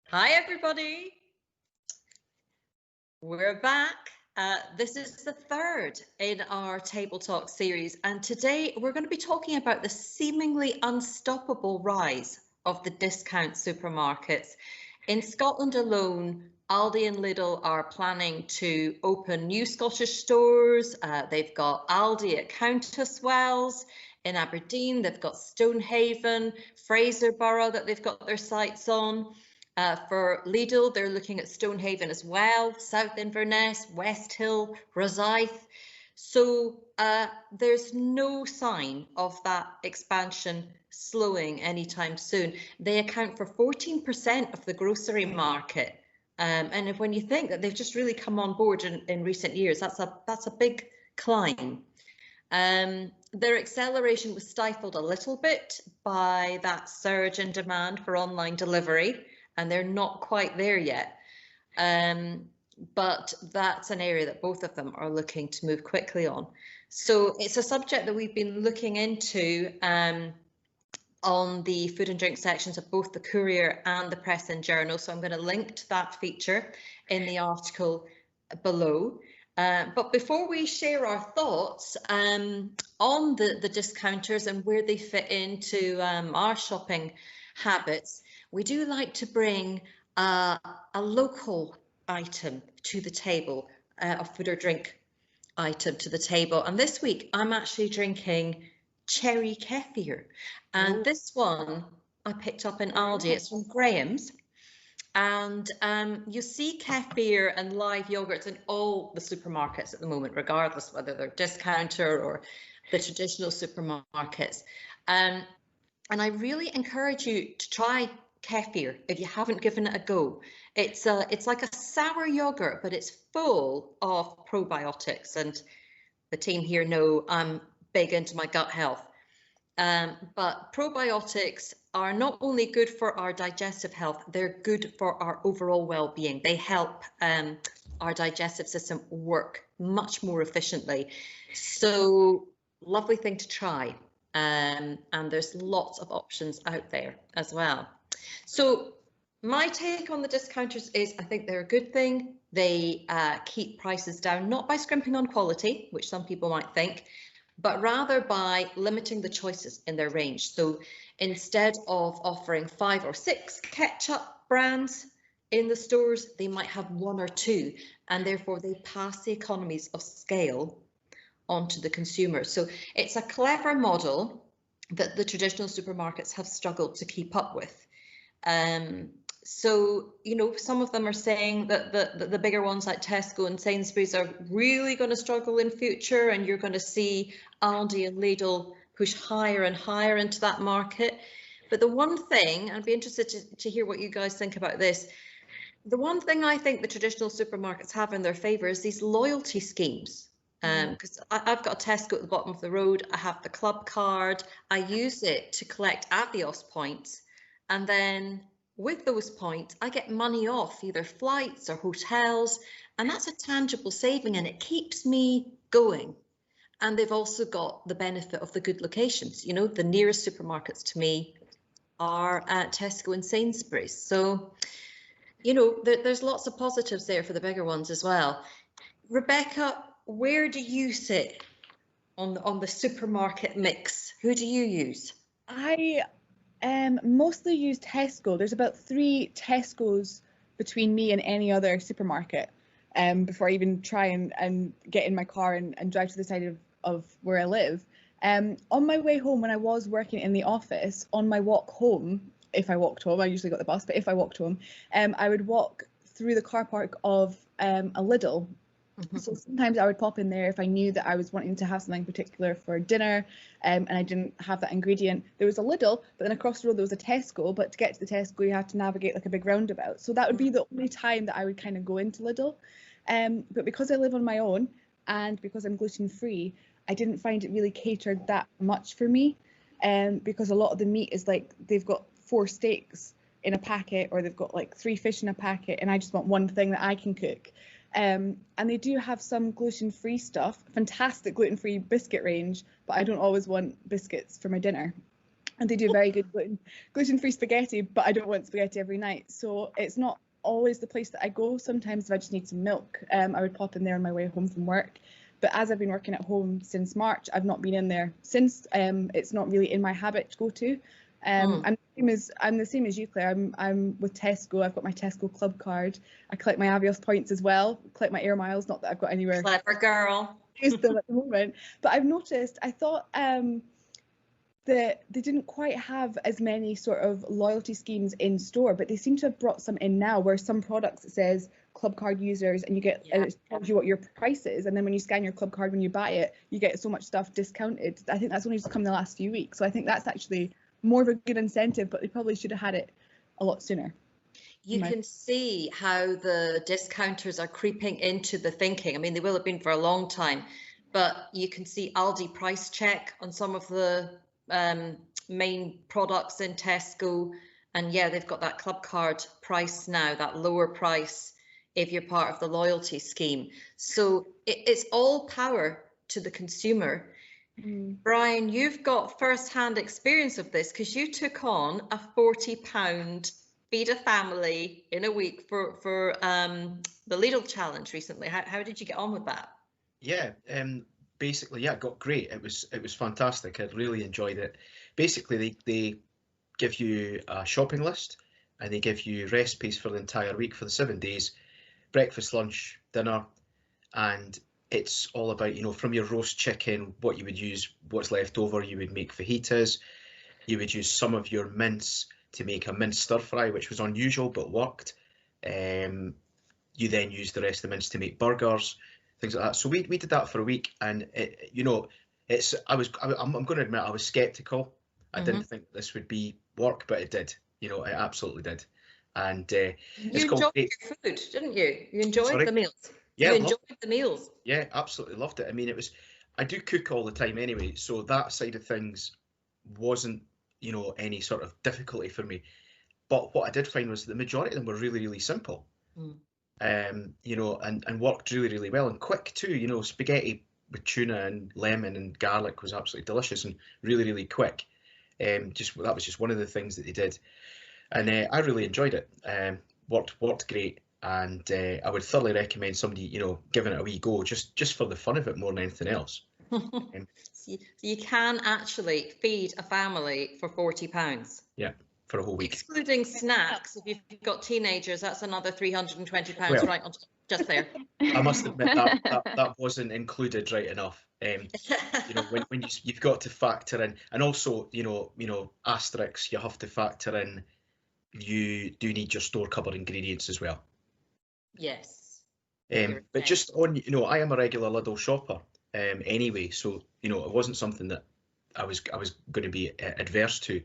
Hi, everybody. We're back. This is the third in our Table Talk series, and today we're going to be talking about the seemingly unstoppable rise of the discount supermarkets. In Scotland alone, Aldi and Lidl are planning to open new Scottish stores. They've got Aldi at Countess Wells. In Aberdeen, they've got Stonehaven, Fraserburgh that they've got their sights on. For Lidl, they're looking at Stonehaven as well, South Inverness, West Hill, Rosyth. So there's no sign of that expansion slowing anytime soon. They account for 14% of the grocery market. And when you think that they've just really come on board in recent years, that's a big climb. Their acceleration was stifled a little bit by that surge in demand for online delivery, and they're not quite there yet. But that's an area that both of them are looking to move quickly on. So it's a subject that we've been looking into on the food and drink sections of both the Courier and the Press and Journal. So I'm going to link to that feature in the article below. But before we share our thoughts on the discounters and where they fit into our shopping habits, we do like to bring a local item to the table, a food or drink item to the table. And this week I'm actually drinking cherry kefir. And this one I picked up in Aldi. It's from Graham's. And you see kefir and live yogurts in all the supermarkets at the moment, regardless whether they're discounter or the traditional supermarkets. And I really encourage you to try kefir if you haven't given it a go. It's like a sour yogurt, but it's full of probiotics. And the team here know I'm big into my gut health. But probiotics are not only good for our digestive health, they're good for our overall well-being. They help our digestive system work much more efficiently. So lovely thing to try. And there's lots of options out there as well. So my take on the discounters is I think they're a good thing. They keep prices down, not by scrimping on quality, which some people might think, but rather by limiting the choices in their range. So instead of offering 5 or 6 ketchup brands in the stores, they might have 1 or 2, and therefore they pass the economies of scale onto the consumer. So it's a clever model that the traditional supermarkets have struggled to keep up with. So, you know, some of them are saying that the bigger ones like Tesco and Sainsbury's are really going to struggle in future, and you're going to see Aldi and Lidl push higher and higher into that market. But the one thing, I'd be interested to hear what you guys think about this, the one thing I think the traditional supermarkets have in their favour is these loyalty schemes. Because I've got a Tesco at the bottom of the road, I have the club card, I use it to collect Avios points, and then with those points, I get money off either flights or hotels, and that's a tangible saving and it keeps me going. And they've also got the benefit of the good locations. You know, the nearest supermarkets to me are at Tesco and Sainsbury's. So, you know, there's lots of positives there for the bigger ones as well. Rebecca, where do you sit on the supermarket mix? Who do you use? I mostly use Tesco. There's about 3 Tesco's between me and any other supermarket before I even try and get in my car and drive to the side of where I live. On my way home, when I was working in the office, on my walk home, if I walked home, I usually got the bus, but if I walked home, I would walk through the car park of a Lidl. So sometimes I would pop in there if I knew that I was wanting to have something particular for dinner and I didn't have that ingredient. There was a Lidl, but then across the road there was a Tesco, but to get to the Tesco you had to navigate like a big roundabout. So that would be the only time that I would kind of go into Lidl. But because I live on my own and because I'm gluten free, I didn't find it really catered that much for me, because a lot of the meat is like they've got 4 steaks in a packet or they've got like 3 fish in a packet, and I just want one thing that I can cook. And they do have some gluten-free stuff, fantastic gluten-free biscuit range, but I don't always want biscuits for my dinner. and they do very good gluten-free spaghetti, but I don't want spaghetti every night. So it's not always the place that I go. Sometimes if I just need some milk, I would pop in there on my way home from work. But as I've been working at home since March, I've not been in there since. It's not really in my habit to go to. I'm the same as you, Claire. I'm with Tesco. I've got my Tesco club card. I collect my Avios points as well. Collect my air miles. Not that I've got anywhere. Clever girl. Use them at the moment. But I've noticed. I thought that they didn't quite have as many sort of loyalty schemes in store, but they seem to have brought some in now, where some products it says club card users, and you get it tells you what your price is, and then when you scan your club card when you buy it, you get so much stuff discounted. I think that's only just come in the last few weeks, so I think that's actually more of a good incentive, but they probably should have had it a lot sooner. You can see how the discounters are creeping into the thinking. I mean, they will have been for a long time, but you can see Aldi price check on some of the main products in Tesco, and yeah, they've got that club card price now, that lower price if you're part of the loyalty scheme. So it's all power to the consumer. Brian, you've got first-hand experience of this because you took on a £40 feed a family in a week for the Lidl challenge recently. How did you get on with that? Yeah, basically, yeah, it got great. It was fantastic. I really enjoyed it. Basically, they give you a shopping list and they give you recipes for the entire week for the 7 days, breakfast, lunch, dinner, and it's all about, you know, from your roast chicken, what you would use, what's left over, you would make fajitas, you would use some of your mince to make a mince stir fry, which was unusual but worked. You then use the rest of the mince to make burgers, things like that. So we did that for a week, and you know, I'm going to admit I was skeptical. I didn't think this would be work, but it did. You know, it absolutely did. And you enjoyed your food, didn't you? You enjoyed the meals. Yeah, you enjoyed the meals. Yeah, absolutely loved it. I mean, I do cook all the time anyway, so that side of things wasn't, you know, any sort of difficulty for me. But what I did find was the majority of them were really, really simple. You know, and worked really, really well and quick too. You know, spaghetti with tuna and lemon and garlic was absolutely delicious and really, really quick. That was just one of the things that they did, and I really enjoyed it. Worked great, and I would thoroughly recommend somebody, you know, giving it a wee go just for the fun of it more than anything else. So you can actually feed a family for £40. Yeah, for a whole week. Excluding snacks, if you've got teenagers, that's another £320 right on just there. I must admit that wasn't included right enough. You know, when you've got to factor in, and also, you know, asterisks, you have to factor in, you do need your store cupboard ingredients as well. Yes. But just on, you know, I am a regular Lidl shopper anyway, so, you know, it wasn't something that I was going to be adverse to.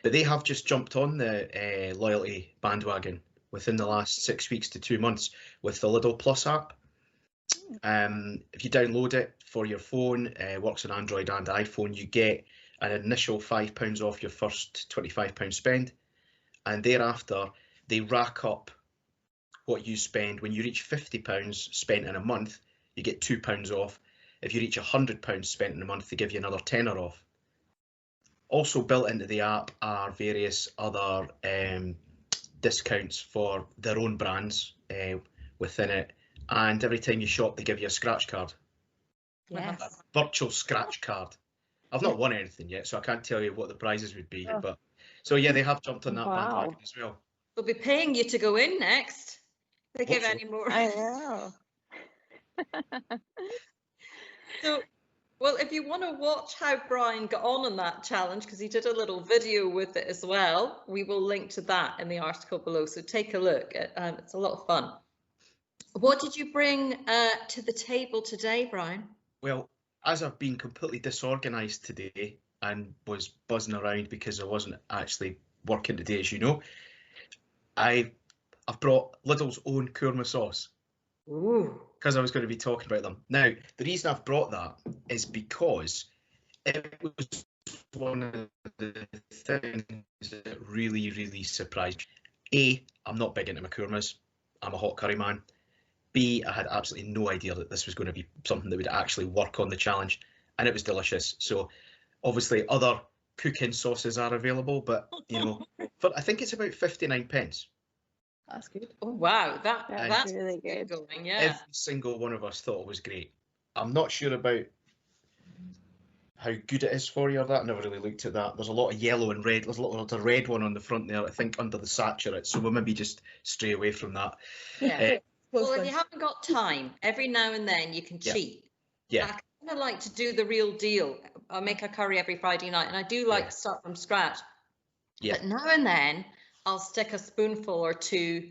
But they have just jumped on the loyalty bandwagon within the last 6 weeks to 2 months with the Lidl Plus app. If you download it for your phone, works on Android and iPhone, you get an initial £5 off your first £25 spend, and thereafter they rack up what you spend. When you reach £50 spent in a month, you get £2 off. If you reach £100 spent in a month, they give you another tenner off. Also built into the app are various other discounts for their own brands within it, and every time you shop they give you a scratch card. Yes. A virtual scratch card. I've not won anything yet, so I can't tell you what the prizes would be, but so yeah, they have jumped on that bandwagon as well. They'll be paying you to go in next. They give any more. I know. So, well, if you want to watch how Brian got on that challenge, because he did a little video with it as well, we will link to that in the article below. So take a look. It's a lot of fun. What did you bring to the table today, Brian? Well, as I've been completely disorganised today and was buzzing around because I wasn't actually working today, as you know, I've brought Lidl's own kurma sauce. Ooh. Because I was going to be talking about them. Now, the reason I've brought that is because it was one of the things that really, really surprised me. A, I'm not big into my kurmas. I'm a hot curry man. B, I had absolutely no idea that this was going to be something that would actually work on the challenge, and it was delicious. So obviously other cooking sauces are available, but I think it's about 59 pence. That's good. Oh wow, That's really good. Going, yeah. Every single one of us thought it was great. I'm not sure about how good it is for you or that. I never really looked at that. There's a lot of yellow and red. There's a red one on the front there, I think, under the saturate. So we'll maybe just stray away from that. Yeah. Well, if you haven't got time, every now and then you can cheat. Yeah. I kind of like to do the real deal. I make a curry every Friday night, and I do like to start from scratch. Yeah. But now and then I'll stick a spoonful or two.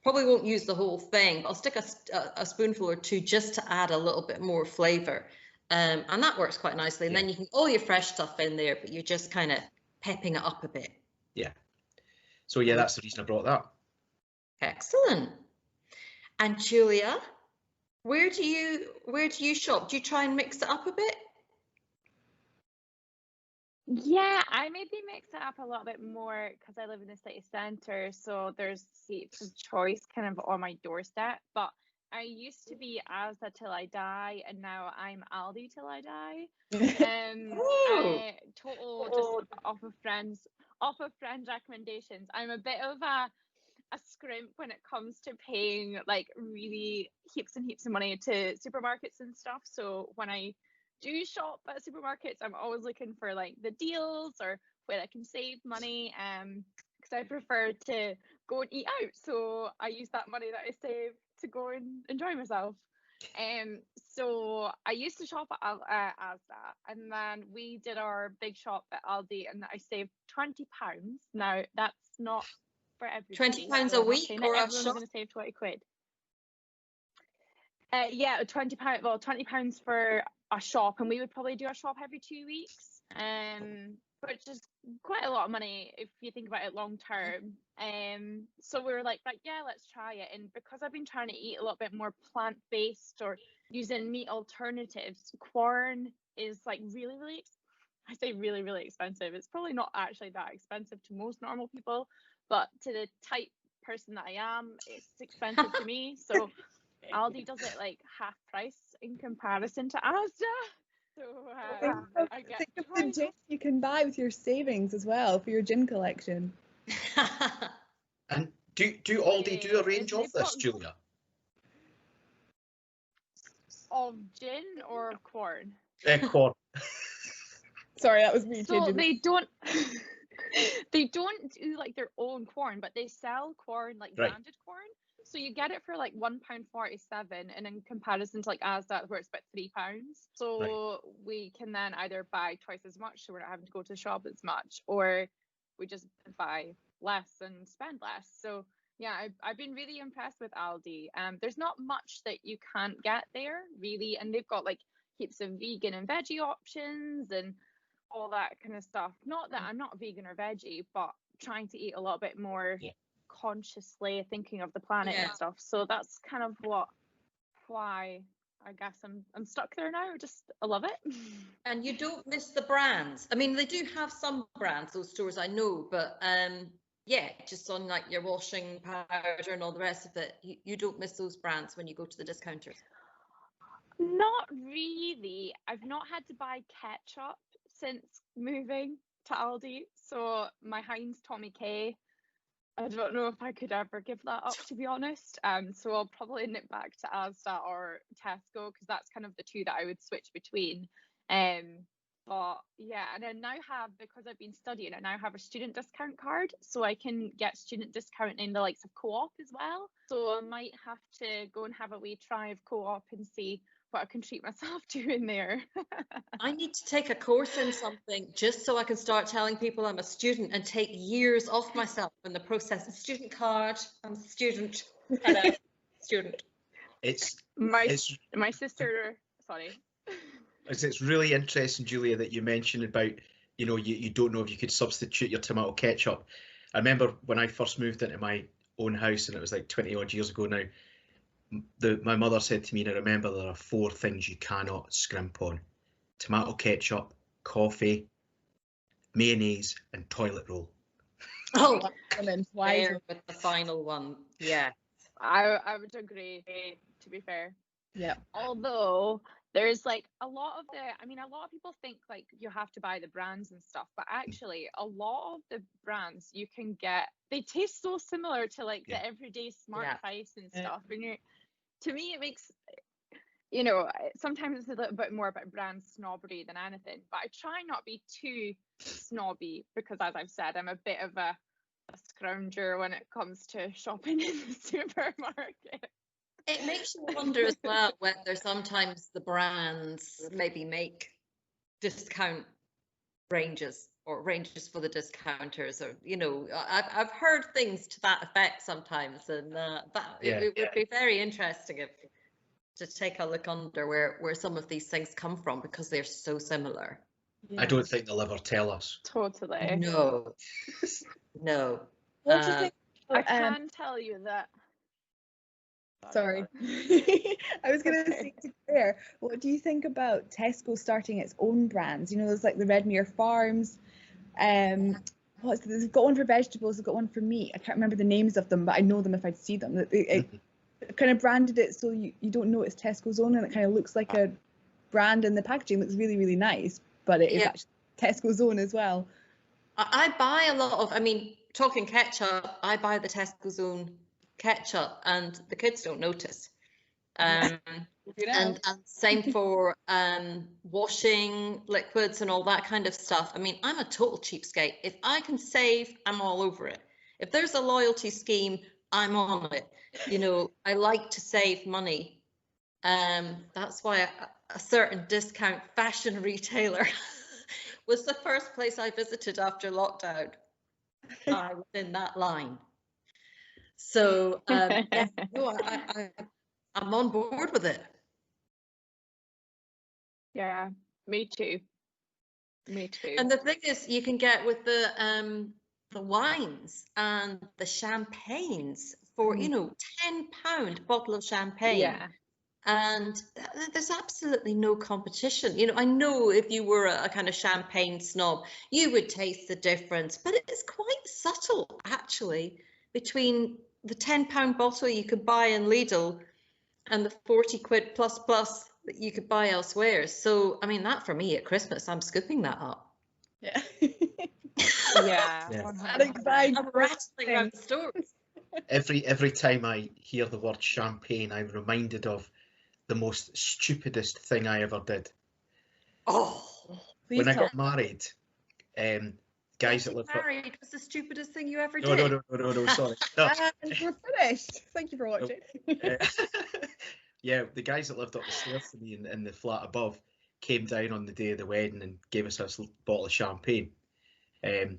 Probably won't use the whole thing, but I'll stick a spoonful or two just to add a little bit more flavour. And that works quite nicely. And then you can all your fresh stuff in there, but you're just kind of pepping it up a bit. Yeah. So yeah, that's the reason I brought that. Excellent. And Julia, where do you shop? Do you try and mix it up a bit? Yeah, I maybe mix it up a little bit more because I live in the city centre, so there's heaps of choice kind of on my doorstep. But I used to be Asda till I die, and now I'm Aldi till I die. Total just off of friends' recommendations. I'm a bit of a scrimp when it comes to paying like really heaps and heaps of money to supermarkets and stuff. So when I do shop at supermarkets, I'm always looking for like the deals or where I can save money, because I prefer to go and eat out. So I use that money that I save to go and enjoy myself. So I used to shop at Asda, and then we did our big shop at Aldi, and I saved £20. Now that's not for everybody. £20 a week, or everyone's going to save 20 quid. Yeah, £20. Well, £20 for a shop, and we would probably do a shop every 2 weeks. Which is quite a lot of money if you think about it long term. So we were like, right, yeah, let's try it. And because I've been trying to eat a little bit more plant based or using meat alternatives, corn is like really, really, I say really, really expensive. It's probably not actually that expensive to most normal people, but to the type person that I am, it's expensive to me. So Aldi does it like half price in comparison to Asda. So I get think of the gin you can buy with your savings as well for your gin collection. And do Aldi do a range of this, Julia? Of gin or of corn? Corn. Sorry, that was me. So they don't do like their own corn, but they sell corn like branded corn. So you get it for like £1.47, and in comparison to like Asda, where it's about £3. So we can then either buy twice as much, so we're not having to go to the shop as much, or we just buy less and spend less. So yeah, I've been really impressed with Aldi. There's not much that you can't get there really, and they've got like heaps of vegan and veggie options and all that kind of stuff. Not that I'm not vegan or veggie, but trying to eat a little bit more consciously, thinking of the planet and stuff. So that's kind of why I guess I'm stuck there now. I love it. And you don't miss the brands. I mean, they do have some brands, those stores, I know, but just on like your washing powder and all the rest of it, you don't miss those brands when you go to the discounters. Not really. I've not had to buy ketchup since moving to Aldi. So my Heinz Tommy K, I don't know if I could ever give that up, to be honest. So I'll probably nip back to Asda or Tesco, because that's kind of the two that I would switch between. But yeah, and I now have, because I've been studying, I now have a student discount card, so I can get student discount in the likes of Co-op as well. So I might have to go and have a wee try of Co-op and see what I can treat myself to in there. I need to take a course in something just so I can start telling people I'm a student and take years off myself in the process. A student card, I'm a student. Student. It's my sister. Sorry. It's really interesting, Julia, that you mentioned about you don't know if you could substitute your tomato ketchup. I remember when I first moved into my own house, and it was like 20 odd years ago now. My mother said to me, and I remember, there are 4 things you cannot scrimp on: tomato ketchup, coffee, mayonnaise, and toilet roll. Oh, why with the final one? Yeah, I would agree, to be fair. Yeah. Although there's like a lot of a lot of people think like you have to buy the brands and stuff, but actually a lot of the brands you can get, they taste so similar to like the everyday smart ice and stuff. And to me, it makes, sometimes it's a little bit more about brand snobbery than anything, but I try not to be too snobby because, as I've said, I'm a bit of a scrounger when it comes to shopping in the supermarket. It makes you wonder as well whether sometimes the brands maybe make discount ranges or ranges for the discounters, or I've heard things to that effect sometimes, and it would be very interesting to take a look under where some of these things come from, because they're so similar. I don't think they'll ever tell us. Totally. No. What do you think? I can tell you that. Sorry. I was going to say to Claire, what do you think about Tesco starting its own brands? There's like the Redmere Farms. They've got one for vegetables, they've got one for meat. I can't remember the names of them, but I know them if I'd see them. It kind of branded it so you don't know it's Tesco's own, and it kind of looks like a brand, and the packaging looks really, really nice, but it is actually Tesco's own as well. I buy a lot of, talking ketchup, I buy the Tesco's own ketchup, and the kids don't notice. And same for washing liquids and all that kind of stuff. I'm a total cheapskate. If I can save, I'm all over it. If there's a loyalty scheme, I'm on it. I like to save money. That's why a certain discount fashion retailer was the first place I visited after lockdown. I was in that line. So I'm on board with it. Yeah, me too. And the thing is, you can get with the wines and the champagnes for £10 bottle of champagne. Yeah. And there's absolutely no competition. I know if you were a kind of champagne snob, you would taste the difference, but it's quite subtle actually between the £10 bottle you could buy in Lidl and the 40 quid plus that you could buy elsewhere. So, that for me at Christmas, I'm scooping that up. Yeah. Yeah. I'm rattling around the stores. Every time I hear the word champagne, I'm reminded of the most stupidest thing I ever did. Oh, when I got married, guys that lived married was the stupidest thing you ever did. No, sorry. No. And we're finished. Thank you for watching. Yeah, the guys that lived up the stairs to me in the flat above came down on the day of the wedding and gave us a bottle of champagne. And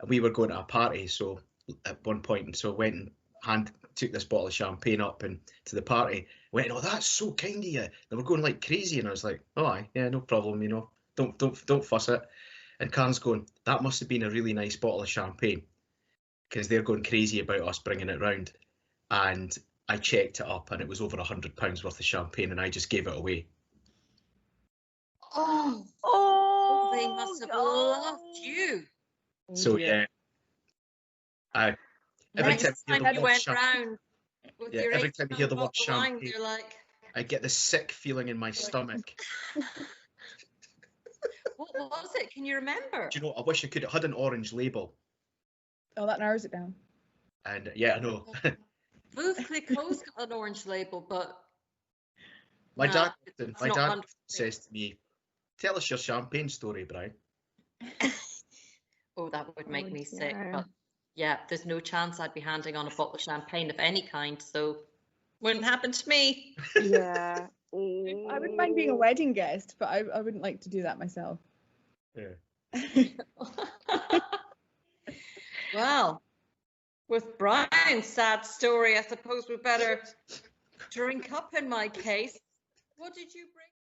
we were going to a party, so at one point, and so I went and took this bottle of champagne up and to the party. Went, oh, that's so kind of you. They were going like crazy, and I was like, oh, aye, yeah, no problem, don't fuss it. And Karen's going, that must have been a really nice bottle of champagne, because they're going crazy about us bringing it round. And I checked it up, and it was over £100 worth of champagne, and I just gave it away. Oh, they must have loved you. So yeah, every time you went round with your every time you hear the word champagne, you're like, I get this sick feeling in my stomach. What was it? Can you remember? Do you know? I wish I could. It had an orange label. Oh, that narrows it down. And yeah, I know. Both Clicquot's got an orange label, but my dad says to me, "Tell us your champagne story, Brian." Oh, that would make me sick. But yeah, there's no chance I'd be handing on a bottle of champagne of any kind, so wouldn't happen to me. Yeah. I wouldn't mind being a wedding guest, but I wouldn't like to do that myself. Yeah. Well, with Brian's sad story, I suppose we better drink up in my case. What did you bring?